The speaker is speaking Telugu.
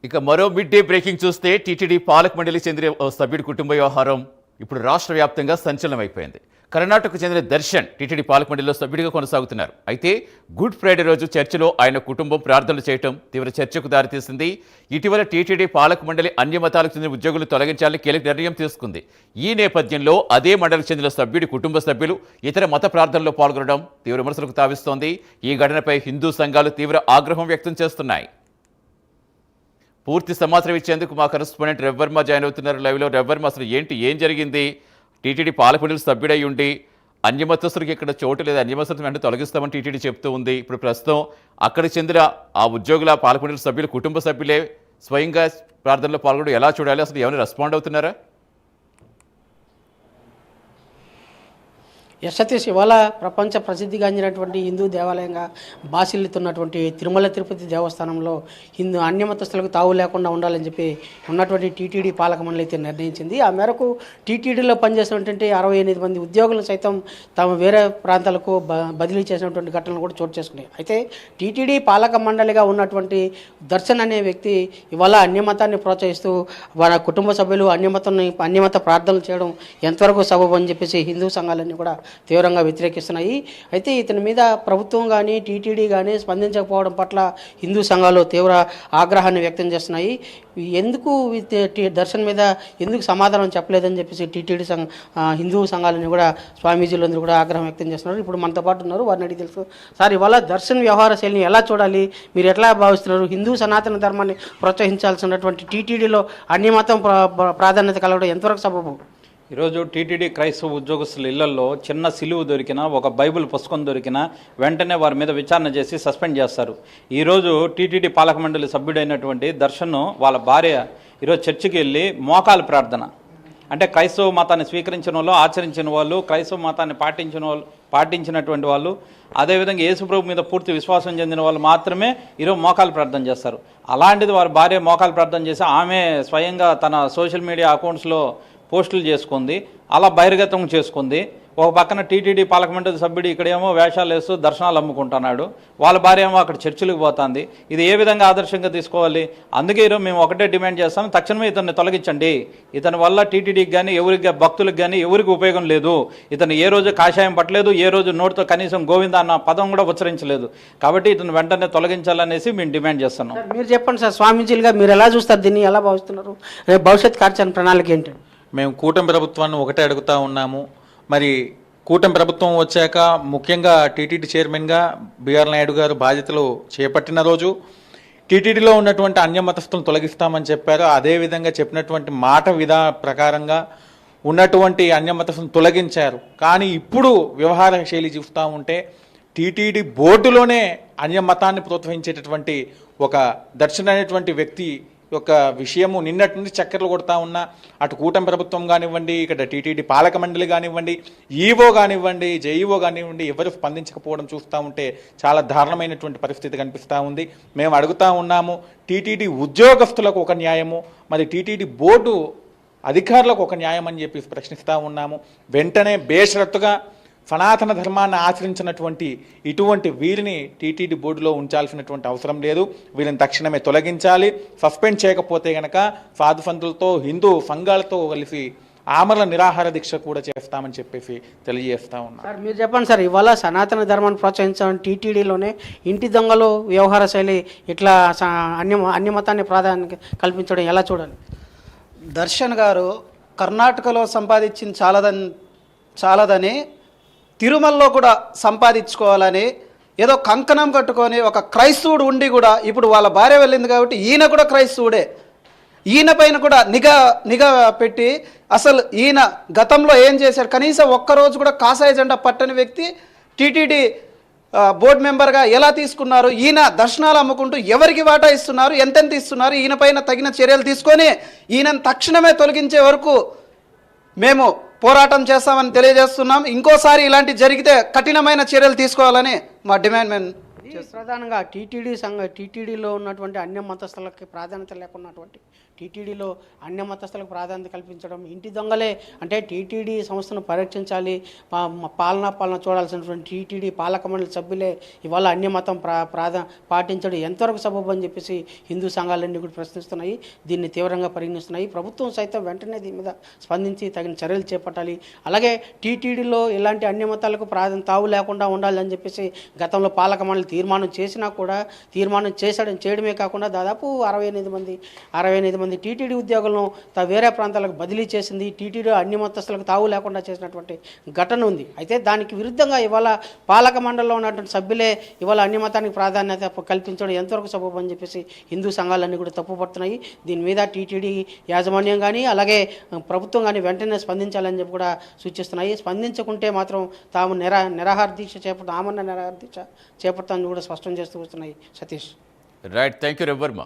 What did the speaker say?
ఇక మరో మిడ్ డే బ్రేకింగ్ చూస్తే టీటీడీ పాలక మండలికి చెందిన ఓ సభ్యుడి కుటుంబ వ్యవహారం ఇప్పుడు రాష్ట్ర వ్యాప్తంగా సంచలనం అయిపోయింది. కర్ణాటకకు చెందిన దర్శన్ టీటీడీ పాలక మండలిలో సభ్యుడిగా కొనసాగుతున్నారు. అయితే గుడ్ ఫ్రైడే రోజు చర్చిలో ఆయన కుటుంబం ప్రార్థనలు చేయడం తీవ్ర చర్చకు దారితీసింది. ఇటీవల టీటీడీ పాలక మండలి అన్య మతాలకు చెందిన ఉద్యోగులు తొలగించాలని కీలక నిర్ణయం తీసుకుంది. ఈ నేపథ్యంలో అదే మండలికి చెందిన సభ్యుడి కుటుంబ సభ్యులు ఇతర మత ప్రార్థనలో పాల్గొనడం తీవ్ర విమర్శలకు తావిస్తోంది. ఈ ఘటనపై హిందూ సంఘాలు తీవ్ర ఆగ్రహం వ్యక్తం చేస్తున్నాయి. పూర్తి సమాచారం ఇచ్చేందుకు మా కరెస్పాండెంట్ రవివర్మ జాయిన్ అవుతున్నారు లైవ్లో. రవివర్మ, అసలు ఏం జరిగింది? టీటీడీ పాలక మండలి సభ్యుడై ఉండి అన్యమతస్తులకు ఇక్కడ చోటు లేదా అన్యమతస్తులను వెంటనే తొలగిస్తామని టీటీడీ చెప్తూ ఉంది. ఇప్పుడు ప్రస్తుతం అక్కడికి చెందిన ఆ ఉద్యోగుల పాలక మండలి సభ్యులు కుటుంబ సభ్యులే స్వయంగా ప్రార్థనలో పాల్గొనడం ఎలా చూడాలి? అసలు ఏమైనా రెస్పాండ్ అవుతున్నారా? సతీష్, ఇవాళ ప్రపంచ ప్రసిద్ధిగాంచినటువంటి హిందూ దేవాలయంగా బాసిల్లుతున్నటువంటి తిరుమల తిరుపతి దేవస్థానంలో అన్యమతస్తులకు తావు లేకుండా ఉండాలని చెప్పి ఉన్నటువంటి టీటీడీ పాలక మండలి అయితే నిర్ణయించింది. ఆ మేరకు టీటీడీలో పనిచేసినటువంటి 68 మంది ఉద్యోగులు సైతం తాము వేరే ప్రాంతాలకు బదిలీ చేసినటువంటి ఘటనలు కూడా చోటు చేసుకున్నాయి. అయితే టీటీడీ పాలక మండలిగా ఉన్నటువంటి దర్శన్ అనే వ్యక్తి ఇవాళ అన్యమతాన్ని ప్రోత్సహిస్తూ వాళ్ళ కుటుంబ సభ్యులు అన్యమత ప్రార్థనలు చేయడం ఎంతవరకు సబబు అని చెప్పేసి హిందూ సంఘాలన్నీ కూడా తీవ్రంగా వ్యతిరేకిస్తున్నాయి. అయితే ఇతని మీద ప్రభుత్వం కానీ టీటీడీ కానీ స్పందించకపోవడం పట్ల హిందూ సంఘాలు తీవ్ర ఆగ్రహాన్ని వ్యక్తం చేస్తున్నాయి. ఎందుకు దర్శన్ మీద ఎందుకు సమాధానం చెప్పలేదని చెప్పేసి టీటీడీ హిందూ సంఘాలని కూడా స్వామీజీలందరూ కూడా ఆగ్రహం వ్యక్తం చేస్తున్నారు. ఇప్పుడు మనతో పాటు ఉన్నారు, వారిని అడిగి తెలుసు. సార్, ఇవాళ దర్శన్ వ్యవహార శైలిని ఎలా చూడాలి, మీరు ఎట్లా భావిస్తున్నారు? హిందూ సనాతన ధర్మాన్ని ప్రోత్సహించాల్సినటువంటి టీటీడీలో అన్యమతం ప్రాధాన్యత కలగడం ఎంతవరకు సబబు? ఈరోజు టీటీడీ క్రైస్తవ ఉద్యోగస్తుల ఇళ్లలో చిన్న సిలువు దొరికినా, ఒక బైబిల్ పుస్తకం దొరికినా వెంటనే వారి మీద విచారణ చేసి సస్పెండ్ చేస్తారు. ఈరోజు టీటీడీ పాలక మండలి సభ్యుడైనటువంటి దర్శన్ వాళ్ళ భార్య ఈరోజు చర్చికి వెళ్ళి మోకాలు ప్రార్థన, అంటే క్రైస్తవ మతాన్ని స్వీకరించిన వాళ్ళు, ఆచరించిన వాళ్ళు, క్రైస్తవ మతాన్ని పాటించినటువంటి వాళ్ళు, అదేవిధంగా యేసుప్రభు మీద పూర్తి విశ్వాసం చెందిన వాళ్ళు మాత్రమే ఈరోజు మోకాలు ప్రార్థన చేస్తారు. అలాంటిది వారి భార్య మోకాలు ప్రార్థన చేసి ఆమె స్వయంగా తన సోషల్ మీడియా అకౌంట్స్లో పోస్టులు చేసుకుంది, అలా బహిర్గతం చేసుకుంది. ఒక పక్కన టీటీడీ పాలక మండలి సభ్యుడు ఇక్కడేమో వేషాలు వేస్తూ దర్శనాలు అమ్ముకుంటున్నాడు, వాళ్ళ భార్య ఏమో అక్కడ చర్చిలకు పోతుంది. ఇది ఏ విధంగా ఆదర్శంగా తీసుకోవాలి? అందుకే ఈరోజు మేము ఒకటే డిమాండ్ చేస్తాం, తక్షణమే ఇతన్ని తొలగించండి. ఇతని వల్ల టీటీడీకి కానీ ఎవరికి భక్తులకు కానీ ఎవరికి ఉపయోగం లేదు. ఇతను ఏ రోజు కాషాయం పట్టలేదు, ఏ రోజు నోటితో కనీసం గోవింద అన్న పదం కూడా ఉచ్చరించలేదు. కాబట్టి ఇతను వెంటనే తొలగించాలనేసి మేము డిమాండ్ చేస్తున్నాం. మీరు చెప్పండి సార్, స్వామీజీలుగా మీరు ఎలా చూస్తారు దీన్ని, ఎలా భావిస్తున్నారు? రేపు భవిష్యత్ కార్యాచరణ ప్రణాళిక ఏంటి? మేము కూటమి ప్రభుత్వాన్ని ఒకటే అడుగుతూ ఉన్నాము. మరి కూటమి ప్రభుత్వం వచ్చాక ముఖ్యంగా టీటీడీ చైర్మన్గా బిఆర్ నాయుడు గారు బాధ్యతలు చేపట్టిన రోజు టీటీడీలో ఉన్నటువంటి అన్యమతస్థులను తొలగిస్తామని చెప్పారు. అదేవిధంగా చెప్పినటువంటి మాట ప్రకారంగా ఉన్నటువంటి అన్యమతస్థులను తొలగించారు. కానీ ఇప్పుడు వ్యవహార శైలి చూస్తూ ఉంటే టీటీడీ బోర్డులోనే అన్యమతాన్ని ప్రోత్సహించేటటువంటి ఒక దర్శన్ అనేటువంటి వ్యక్తి యొక్క విషయము నిన్నటి నుండి చక్కర్లు కొడతా ఉన్నా, అటు కూటమి ప్రభుత్వం కానివ్వండి, ఇక్కడ టీటీడీ పాలక మండలి కానివ్వండి, ఈవో కానివ్వండి, జేఈఓ కానివ్వండి, ఎవరు స్పందించకపోవడం చూస్తూ ఉంటే చాలా దారుణమైనటువంటి పరిస్థితి కనిపిస్తూ ఉంది. మేము అడుగుతూ ఉన్నాము, టీటీడీ ఉద్యోగస్తులకు ఒక న్యాయము, మరి టీటీడీ బోర్డు అధికారులకు ఒక న్యాయం అని చెప్పి ప్రశ్నిస్తూ ఉన్నాము. వెంటనే బేషరతుగా సనాతన ధర్మాన్ని ఆచరించినటువంటి ఇటువంటి వీరిని టీటీడీ బోర్డులో ఉంచాల్సినటువంటి అవసరం లేదు. వీరిని తక్షణమే తొలగించాలి. సస్పెండ్ చేయకపోతే కనుక సాధు సంతులతో, హిందూ సంఘాలతో కలిసి ఆమరణ నిరాహార దీక్ష కూడా చేస్తామని చెప్పేసి తెలియజేస్తా ఉన్నాం. సార్, మీరు చెప్పండి సార్, ఇవాళ సనాతన ధర్మాన్ని ప్రోత్సహించాలని టీటీడీలోనే ఇంటి దొంగలు వ్యవహార శైలి ఇట్లా అన్యమతాన్ని ప్రాధాన్యత కల్పించడం ఎలా చూడాలి? దర్శన్ గారు కర్ణాటకలో సంపాదించింది చాలదని తిరుమలలో కూడా సంపాదించుకోవాలని ఏదో కంకణం కట్టుకొని ఒక క్రైస్తవుడు ఉండి కూడా ఇప్పుడు వాళ్ళ భార్య వెళ్ళింది కాబట్టి ఈయన కూడా క్రైస్తవుడే. ఈయన పైన కూడా నిఘా పెట్టి అసలు ఈయన గతంలో ఏం చేశారు, కనీసం ఒక్కరోజు కూడా కాషాయ జెండా పట్టని వ్యక్తి టీటీడీ బోర్డు మెంబర్గా ఎలా తీసుకున్నారు? ఈయన దర్శనాలు అమ్ముకుంటూ ఎవరికి వాటా ఇస్తున్నారు, ఎంతెంత ఇస్తున్నారు? ఈయన పైన తగిన చర్యలు తీసుకొని ఈయనను తక్షణమే తొలగించే వరకు మేము పోరాటం చేస్తామని తెలియజేస్తున్నాం. ఇంకోసారి ఇలాంటి జరిగితే కఠినమైన చర్యలు తీసుకోవాలని మా డిమాండ్. ప్రధానంగా టీటీడీలో ఉన్నటువంటి అన్య మతస్థులకి ప్రాధాన్యత లేకున్నటువంటి టీటీడీలో అన్య మతస్థులకు ప్రాధాన్యత కల్పించడం, ఇంటి దొంగలే అంటే టీటీడీ సంస్థను పరిరక్షించాలి, పాలన చూడాల్సినటువంటి టీటీడీ పాలక మండలి సభ్యులే ఇవాళ అన్య మతం పాటించడం ఎంతవరకు సబబు అని చెప్పేసి హిందూ సంఘాలన్నీ కూడా ప్రశ్నిస్తున్నాయి. దీన్ని తీవ్రంగా పరిగణిస్తున్నాయి. ప్రభుత్వం సైతం వెంటనే దీని మీద స్పందించి తగిన చర్యలు చేపట్టాలి. అలాగే టీటీడీలో ఇలాంటి అన్య మతాలకు తావు లేకుండా ఉండాలని చెప్పేసి గతంలో పాలక మండలి తీర్మానం చేసినా కూడా చేయడమే కాకుండా దాదాపు 68 మంది టీటీడీ ఉద్యోగులను వేరే ప్రాంతాలకు బదిలీ చేసింది. టీటీడీ అన్ని మతస్థులకు తావు లేకుండా చేసినటువంటి ఘటన ఉంది. అయితే దానికి విరుద్ధంగా ఇవాళ పాలక మండలిలో ఉన్నటువంటి సభ్యులే ఇవాళ అన్ని మతానికి ప్రాధాన్యత కల్పించడం ఎంతవరకు సబబు అని చెప్పేసి హిందూ సంఘాలన్నీ కూడా తప్పుపడుతున్నాయి. దీని మీద టీటీడీ యాజమాన్యం కానీ అలాగే ప్రభుత్వం కానీ వెంటనే స్పందించాలని చెప్పి కూడా సూచిస్తున్నాయి. స్పందించకుంటే మాత్రం తాము నిరాహార దీక్ష చేపడతామని కూడా స్పష్టం చేస్తూ వస్తున్నాయి. Satish. Right, thank you Ravi Varma.